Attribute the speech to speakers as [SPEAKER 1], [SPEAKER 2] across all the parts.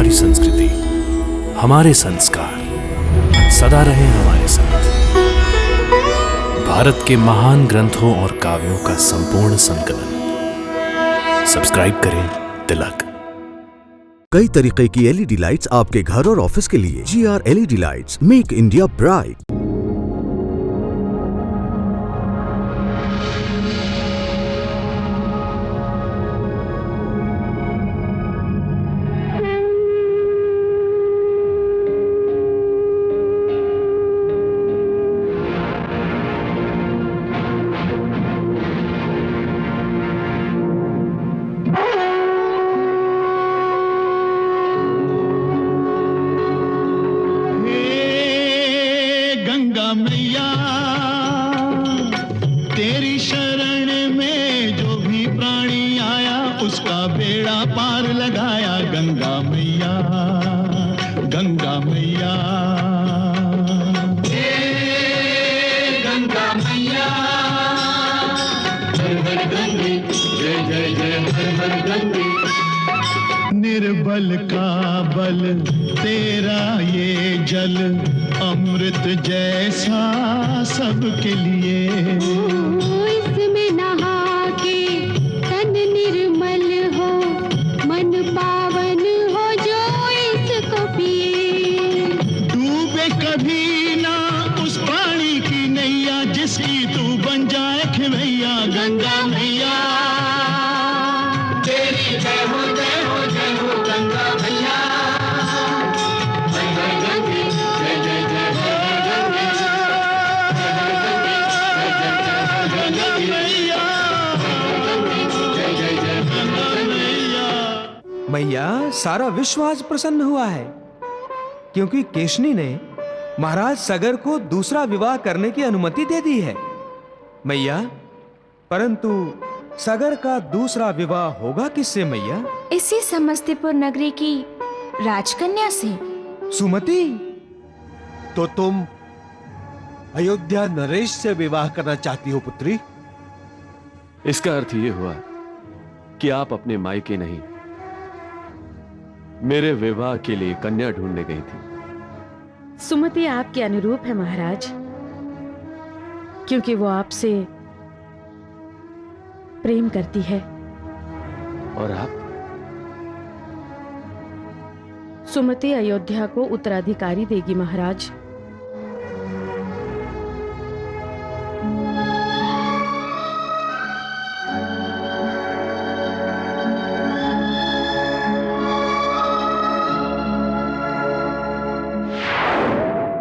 [SPEAKER 1] हमारी संस्कृति, हमारे संस्कार सदा रहे हमारे साथ। भारत के महान ग्रंथों और काव्यों का संपूर्ण संकलन। सब्सक्राइब करें तिलक।
[SPEAKER 2] कई तरीके की एलईडी लाइट्स आपके घर और ऑफिस के लिए। GR LED lights, make India bright.
[SPEAKER 3] मैया तेरी शरण में जो भी प्राणी आया उसका बेड़ा पार लगाया। गंगा मैया, गंगा मैया, गंगा मैया, हर हर गंगे, जय जय जय हर हर गंगे। निर्बल का बल तेरा ये जल, अमृत जैसा सबके लिए।
[SPEAKER 4] इसमें नहा के तन निर्मल हो, मन पावन हो जो इसको पिए।
[SPEAKER 3] डूबे कभी ना उस पानी की नैया जिसकी तू बन जाए खिवैया। गंगा मैया तेरी जय हो जय हो जय हो गंगा मैया। हर हर गंगे, जय जय जय हर हर गंगे, मैया, जय जय जय गंगा मैया।
[SPEAKER 5] मैया, सारा विश्व आज प्रसन्न हुआ है क्योंकि केशनी ने महाराज सगर को दूसरा विवाह करने की अनुमति दे दी है। मैया, परंतु सगर का दूसरा विवाह होगा किससे मैया?
[SPEAKER 6] इसी समस्तीपुर नगरी की राजकन्या से।
[SPEAKER 5] सुमति,
[SPEAKER 7] तो तुम अयोध्या नरेश से विवाह करना चाहती हो पुत्री?
[SPEAKER 8] इसका अर्थ यह हुआ कि आप अपने मायके नहीं, मेरे विवाह के लिए कन्या ढूंढने गई थी।
[SPEAKER 9] सुमति आपके अनुरूप है महाराज, क्योंकि वो आपसे प्रेम करती है।
[SPEAKER 8] और आप?
[SPEAKER 9] सुमति अयोध्या को उत्तराधिकारी देगी महाराज।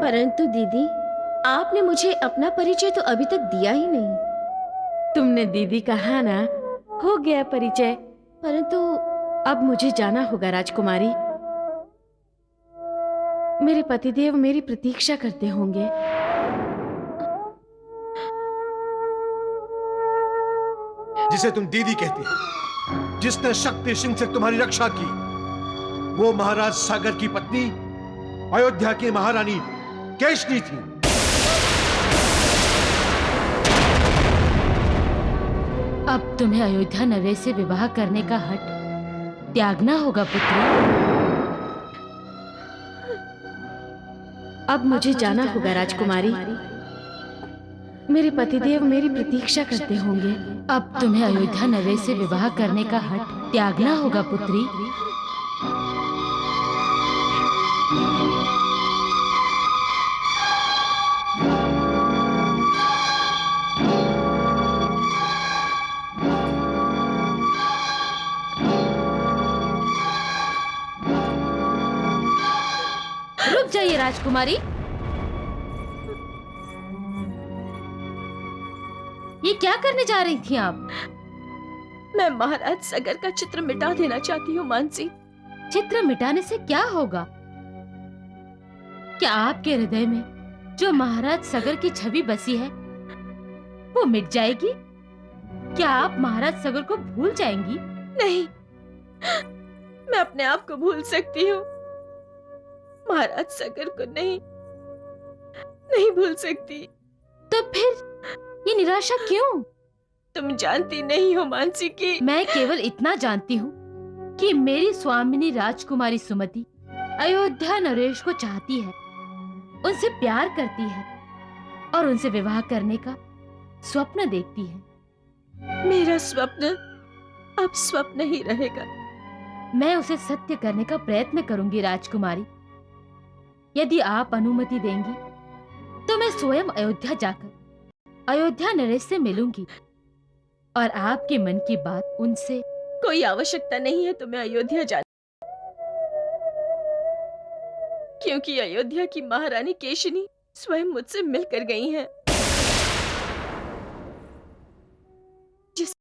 [SPEAKER 10] परंतु दीदी, आपने मुझे अपना परिचय तो अभी तक दिया ही नहीं।
[SPEAKER 9] तुमने दीदी कहा ना, हो गया परिचय।
[SPEAKER 10] परंतु
[SPEAKER 9] अब मुझे जाना होगा राजकुमारी। मेरे पतिदेव मेरी प्रतीक्षा करते होंगे।
[SPEAKER 7] जिसे तुम दीदी कहती हो, जिसने शक्ति सिंह से तुम्हारी रक्षा की, वो महाराज सागर की पत्नी अयोध्या की महारानी केशनी थी।
[SPEAKER 10] अब तुम्हें अयोध्या नरेश से विवाह करने का हट त्यागना होगा पुत्री।
[SPEAKER 9] अब मुझे जाना होगा राजकुमारी। मेरे पतिदेव मेरी प्रतीक्षा करते होंगे।
[SPEAKER 10] अब तुम्हें अयोध्या नरेश से विवाह करने का हट त्यागना होगा पुत्री। रुक जाइए राजकुमारी, ये क्या करने जा रही थी आप?
[SPEAKER 11] मैं महाराज सगर का चित्र मिटा देना चाहती हूँ मानसी।
[SPEAKER 10] चित्र मिटाने से क्या होगा? क्या आपके हृदय में जो महाराज सगर की छवि बसी है वो मिट जाएगी? क्या आप महाराज सगर को भूल जाएंगी?
[SPEAKER 11] नहीं, मैं अपने आप को भूल सकती हूँ, महाराज सगर को नहीं भूल सकती।
[SPEAKER 10] तो फिर ये निराशा क्यों?
[SPEAKER 11] तुम जानती नहीं हो मानसी की।
[SPEAKER 10] मैं केवल इतना जानती हूँ कि मेरी स्वामिनी राजकुमारी सुमति अयोध्या नरेश को चाहती है, उनसे प्यार करती है और उनसे विवाह करने का स्वप्न देखती है।
[SPEAKER 11] मेरा स्वप्न अब स्वप्न ही रहेगा।
[SPEAKER 10] मैं उसे सत्य करने का प्रयत्न करूंगी राजकुमारी। यदि आप अनुमति देंगी तो मैं स्वयं अयोध्या जाकर अयोध्या नरेश से मिलूंगी और आपके मन की बात उनसे।
[SPEAKER 11] कोई आवश्यकता नहीं है तुम्हें अयोध्या जाने, क्योंकि अयोध्या की महारानी केशनी स्वयं मुझसे मिलकर गई हैं। जिस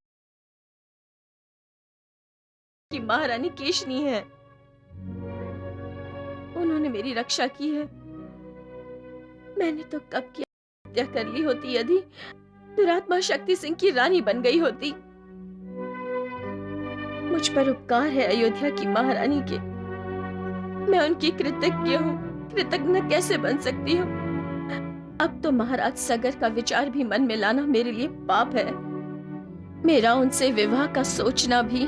[SPEAKER 11] की महारानी केशनी है, उन्होंने मेरी रक्षा की है। मैंने तो कब की हत्या कर ली होती यदि दुरात्मा शक्ति सिंह की रानी बन गई होती। मुझ पर उपकार है अयोध्या की महारानी के, मैं उनकी कृतज्ञ हूँ। कृतज्ञ कैसे बन सकती हूँ? अब तो महाराज सगर का विचार भी मन में लाना मेरे लिए पाप है। मेरा उनसे विवाह का सोचना भी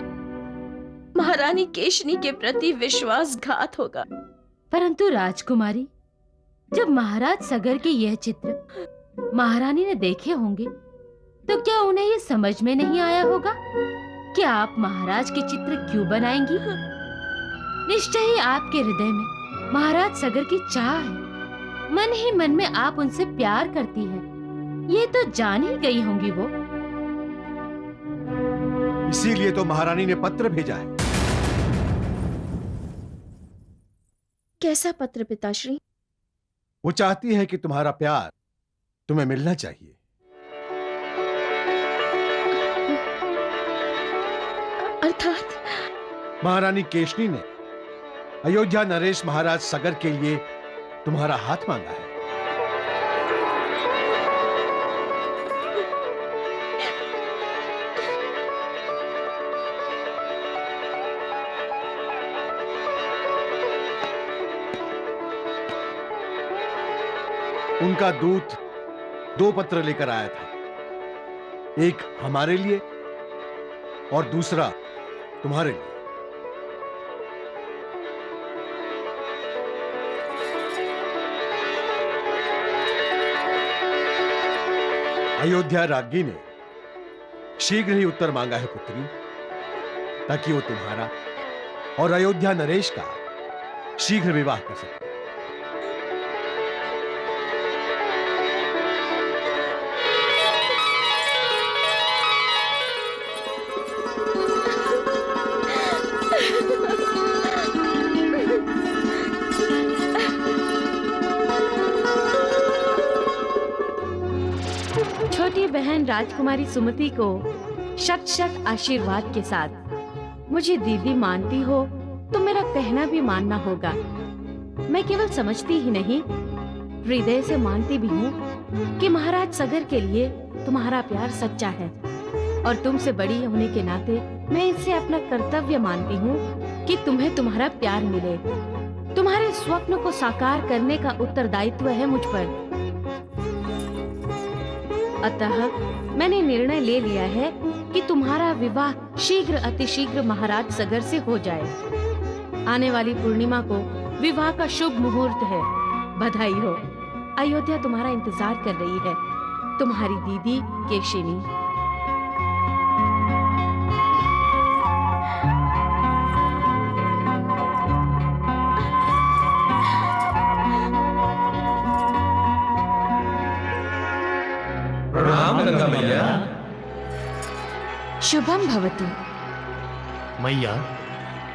[SPEAKER 11] महारानी केशनी के प्रति विश्वासघात होगा।
[SPEAKER 10] परंतु राजकुमारी, जब महाराज सगर के यह चित्र महारानी ने देखे होंगे तो क्या उन्हें ये समझ में नहीं आया होगा कि आप महाराज के चित्र क्यों बनाएंगी? निश्चय ही आपके हृदय में महाराज सगर की चाह है। मन ही मन में आप उनसे प्यार करती हैं। ये तो जान ही गई होंगी वो।
[SPEAKER 7] इसीलिए तो महारानी ने पत्र भेजा है।
[SPEAKER 11] कैसा पत्र पिताश्री?
[SPEAKER 7] वो चाहती है कि तुम्हारा प्यार तुम्हें मिलना चाहिए।
[SPEAKER 11] अर्थात
[SPEAKER 7] महारानी केशनी ने अयोध्या नरेश महाराज सगर के लिए तुम्हारा हाथ मांगा है। उनका दूत 2 पत्र लेकर आया था, एक हमारे लिए और दूसरा तुम्हारे लिए। अयोध्या राज्ञी ने शीघ्र ही उत्तर मांगा है पुत्री, ताकि वो तुम्हारा और अयोध्या नरेश का शीघ्र विवाह कर सके।
[SPEAKER 9] छोटी बहन राजकुमारी सुमति को शत शत आशीर्वाद के साथ मुझे दीदी मानती हो तो मेरा कहना भी मानना होगा। मैं केवल समझती ही नहीं, हृदय से मानती भी हूँ कि महाराज सगर के लिए तुम्हारा प्यार सच्चा है और तुमसे बड़ी होने के नाते मैं इसे अपना कर्तव्य मानती हूँ कि तुम्हें तुम्हारा प्यार मिले। तुम्हारे स्वप्न को साकार करने का उत्तरदायित्व है मुझ पर। अतः मैंने निर्णय ले लिया है कि तुम्हारा विवाह शीघ्र अतिशीघ्र महाराज सगर से हो जाए। आने वाली पूर्णिमा को विवाह का शुभ मुहूर्त है। बधाई हो। अयोध्या तुम्हारा इंतजार कर रही है। तुम्हारी दीदी केशिनी।
[SPEAKER 6] शुभम भवतु।
[SPEAKER 12] मैया,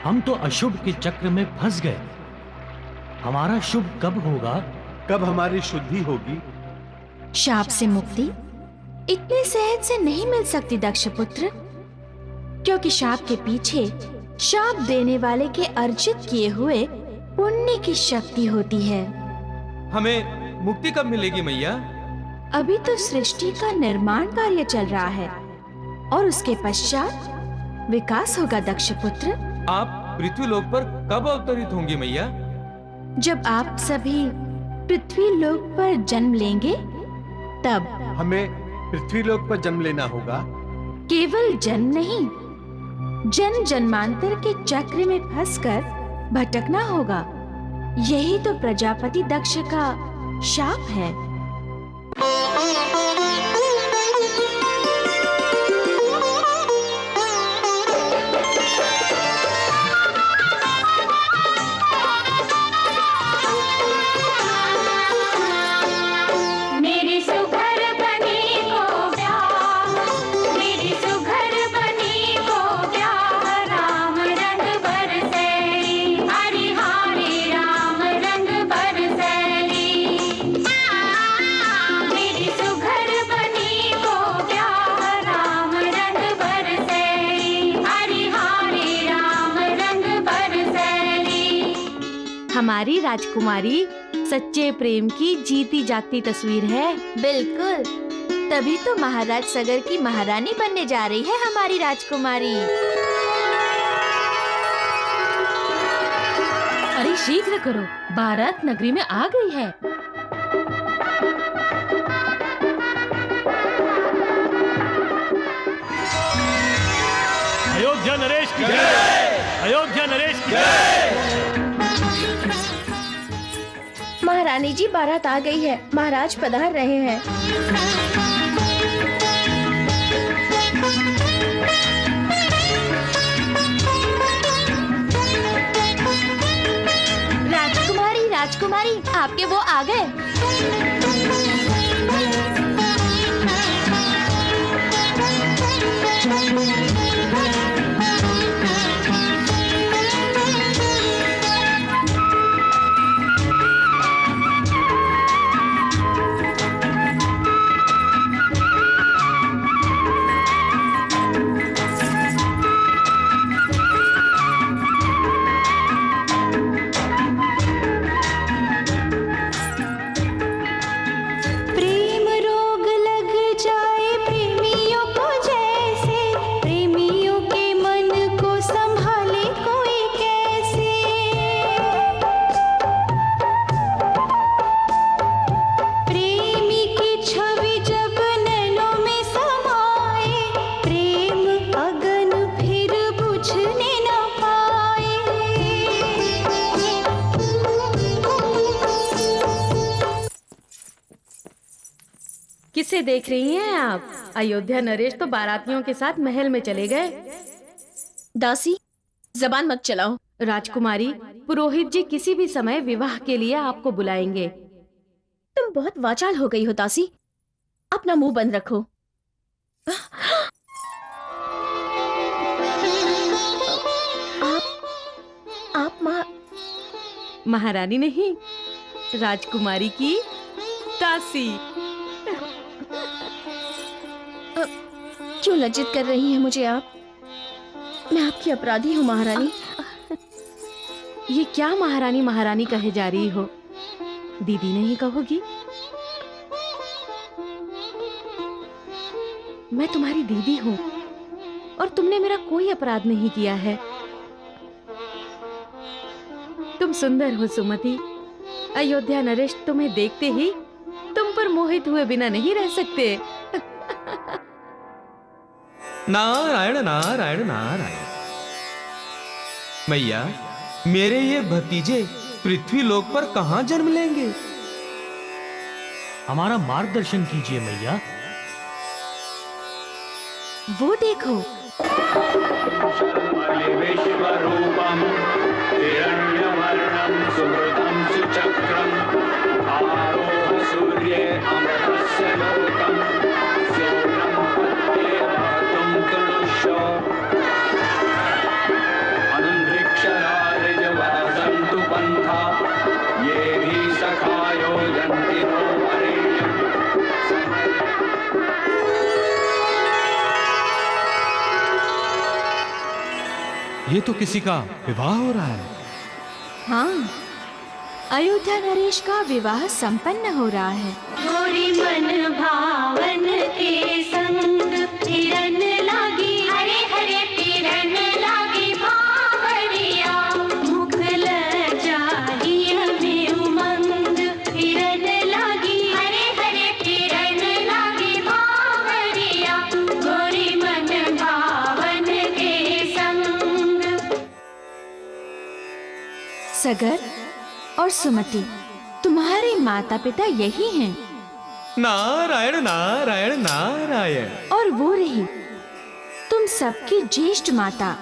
[SPEAKER 12] हम तो अशुभ के चक्र में फंस गए। हमारा शुभ कब होगा?
[SPEAKER 7] कब हमारी शुद्धि होगी?
[SPEAKER 6] शाप से मुक्ति इतने सहज से नहीं मिल सकती दक्ष पुत्र, क्योंकि शाप के पीछे शाप देने वाले के अर्जित किए हुए पुण्य की शक्ति होती है।
[SPEAKER 5] हमें मुक्ति कब मिलेगी मैया?
[SPEAKER 6] अभी तो सृष्टि का निर्माण कार्य चल रहा है और उसके पश्चात विकास होगा दक्ष पुत्र।
[SPEAKER 5] आप पृथ्वी लोक पर कब अवतरित होंगी मैया?
[SPEAKER 6] जब आप सभी पृथ्वी लोक पर जन्म लेंगे तब।
[SPEAKER 7] हमें पृथ्वी लोक पर जन्म लेना होगा?
[SPEAKER 6] केवल जन्म नहीं, जन्म जन्मांतर के चक्र में फंसकर भटकना होगा। यही तो प्रजापति दक्ष का शाप है।
[SPEAKER 9] हमारी राजकुमारी सच्चे प्रेम की जीती जागती तस्वीर है।
[SPEAKER 6] बिल्कुल, तभी तो महाराज सगर की महारानी बनने जा रही है हमारी राजकुमारी।
[SPEAKER 10] अरे शीघ्र करो, बारात नगरी में आ गई है।
[SPEAKER 12] अयोध्या नरेश की जय! अयोध्या नरेश की जय!
[SPEAKER 11] महारानी जी, बारात आ गई है, महाराज पधार रहे हैं।
[SPEAKER 6] राजकुमारी, राजकुमारी, आपके वो आ गए।
[SPEAKER 9] किसे देख रही हैं आप? अयोध्या नरेश तो बारातियों के साथ महल में चले गए।
[SPEAKER 11] दासी, जबान मत चलाओ।
[SPEAKER 9] राजकुमारी, पुरोहित जी किसी भी समय विवाह के लिए आपको बुलाएंगे।
[SPEAKER 11] तुम बहुत वाचाल हो गई हो दासी, अपना मुंह बंद रखो। आप
[SPEAKER 9] महारानी नहीं, राजकुमारी की दासी।
[SPEAKER 11] क्यों लज्जित कर रही हैं मुझे आप? मैं आपकी अपराधी हूँ महारानी।
[SPEAKER 9] ये क्या महारानी महारानी कहे जा रही हो? दीदी नहीं कहोगी? मैं तुम्हारी दीदी हूँ और तुमने मेरा कोई अपराध नहीं किया है। तुम सुंदर हो सुमति। अयोध्या नरेश तुम्हें देखते ही तुम पर मोहित हुए बिना नहीं रह सकते।
[SPEAKER 5] नारायण नारायण नारायण। मैया, मेरे ये भतीजे पृथ्वी लोक पर कहाँ जन्म लेंगे?
[SPEAKER 12] हमारा मार्गदर्शन कीजिए मैया।
[SPEAKER 6] वो देखो।
[SPEAKER 3] विश्वरूपम हिरण्यवर्णं सुवृतं सुचक्रं आरोह सूर्ये अमृतस्य लोकं स्योनं पत्ये वातुं तनुष्यो अनुन्द्रिक्षरारिजवसन्तु पन्था ये भी सखायो यन्ति नो वरेण्यं।
[SPEAKER 5] ये तो किसी का विवाह हो रहा है।
[SPEAKER 6] हाँ, अयोध्या नरेश का विवाह संपन्न हो रहा है।
[SPEAKER 4] गोरी मन भावन के संग हिरन लागी, हरे हरे हिरन लागी भावरिया। मुख लजाई हमें उमंग, हिरन लागी, हरे हरे हिरन लागी भावरिया। गोरी मन भावन के संग।
[SPEAKER 6] सगर, और सुमति तुम्हारे माता पिता यही हैं।
[SPEAKER 5] नारायण नारायण नारायण।
[SPEAKER 6] और वो रही तुम सबकी ज्येष्ठ माता,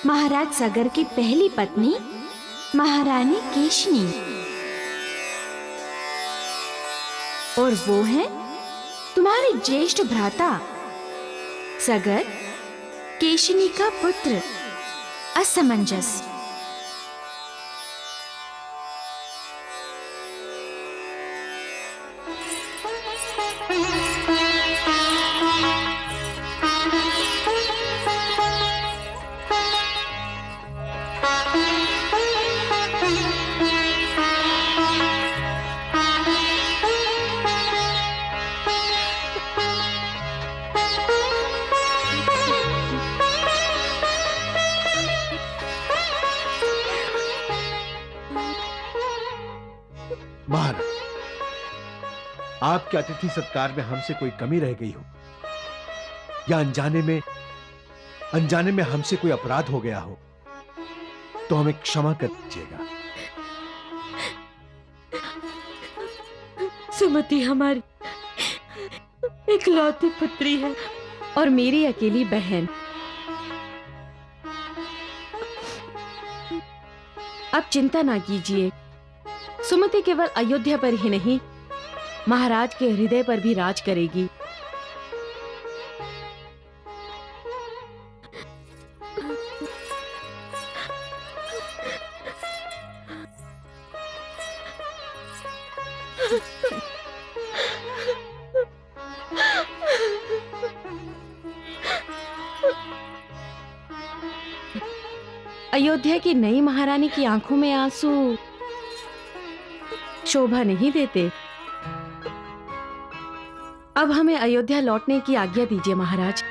[SPEAKER 6] महाराज सगर की पहली पत्नी महारानी केशनी। और वो है तुम्हारे ज्येष्ठ भ्राता सगर, केशनी का पुत्र असमंजस।
[SPEAKER 7] महाराज, आपके अतिथि सत्कार में हमसे कोई कमी रह गई हो या अनजाने में हमसे कोई अपराध हो गया हो तो हमें क्षमा कर दीजिएगा।
[SPEAKER 9] सुमति हमारी इकलौती पुत्री है और मेरी अकेली बहन। अब चिंता ना कीजिए, सुमति केवल अयोध्या पर ही नहीं, महाराज के हृदय पर भी राज करेगी। अयोध्या की नई महारानी की आंखों में आंसू शोभा नहीं देते। अब हमें अयोध्या लौटने की आज्ञा दीजिए महाराज।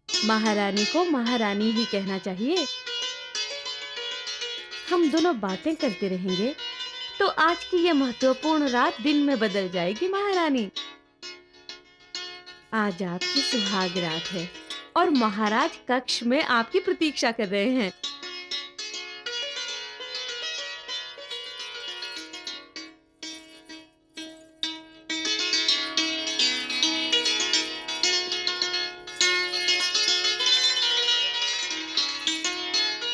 [SPEAKER 9] महारानी को महारानी ही कहना चाहिए। हम दोनों बातें करते रहेंगे तो आज की यह महत्वपूर्ण रात दिन में बदल जाएगी महारानी। आज आपकी सुहाग रात है और महाराज कक्ष में आपकी प्रतीक्षा कर रहे हैं।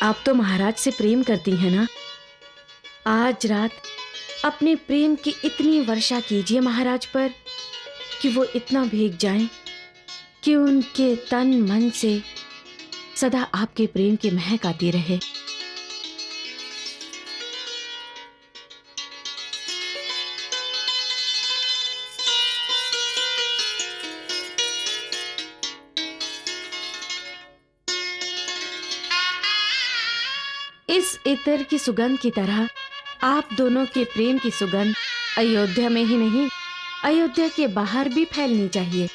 [SPEAKER 9] आप तो महाराज से प्रेम करती हैं ना? आज रात अपने प्रेम की इतनी वर्षा कीजिए महाराज पर कि वो इतना भीग जाएं कि उनके तन मन से सदा आपके प्रेम की महक आती रहे। इस इत्र की सुगंध की तरह आप दोनों के प्रेम की सुगंध अयोध्या में ही नहीं, अयोध्या के बाहर भी फैलनी चाहिए।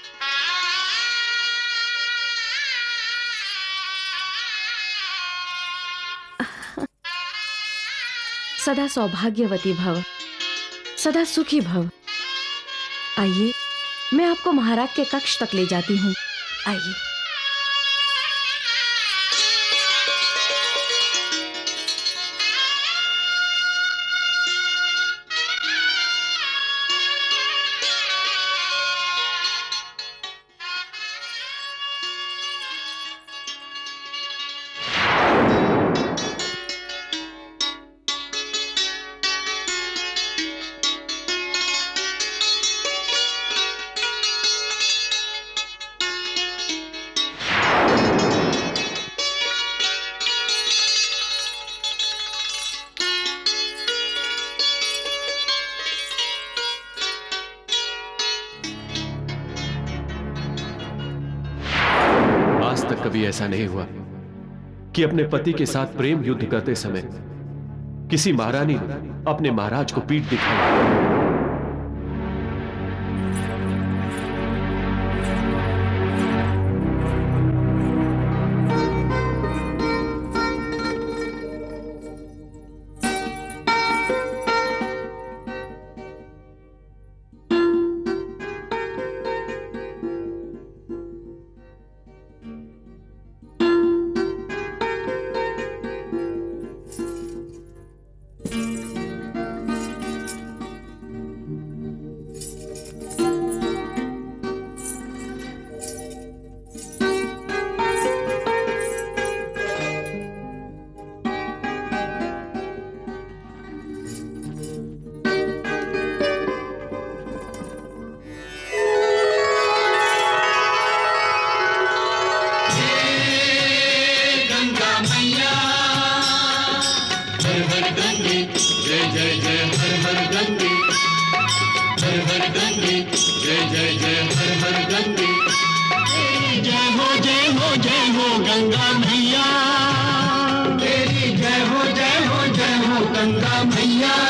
[SPEAKER 9] सदा सौभाग्यवती भव, सदा सुखी भव। आइए, मैं आपको महाराज के कक्ष तक ले जाती हूँ। आइए।
[SPEAKER 8] आज तक कभी ऐसा नहीं हुआ कि अपने पति के साथ प्रेम युद्ध करते समय किसी महारानी ने अपने महाराज को पीठ दिखाई।
[SPEAKER 3] गंगा मैया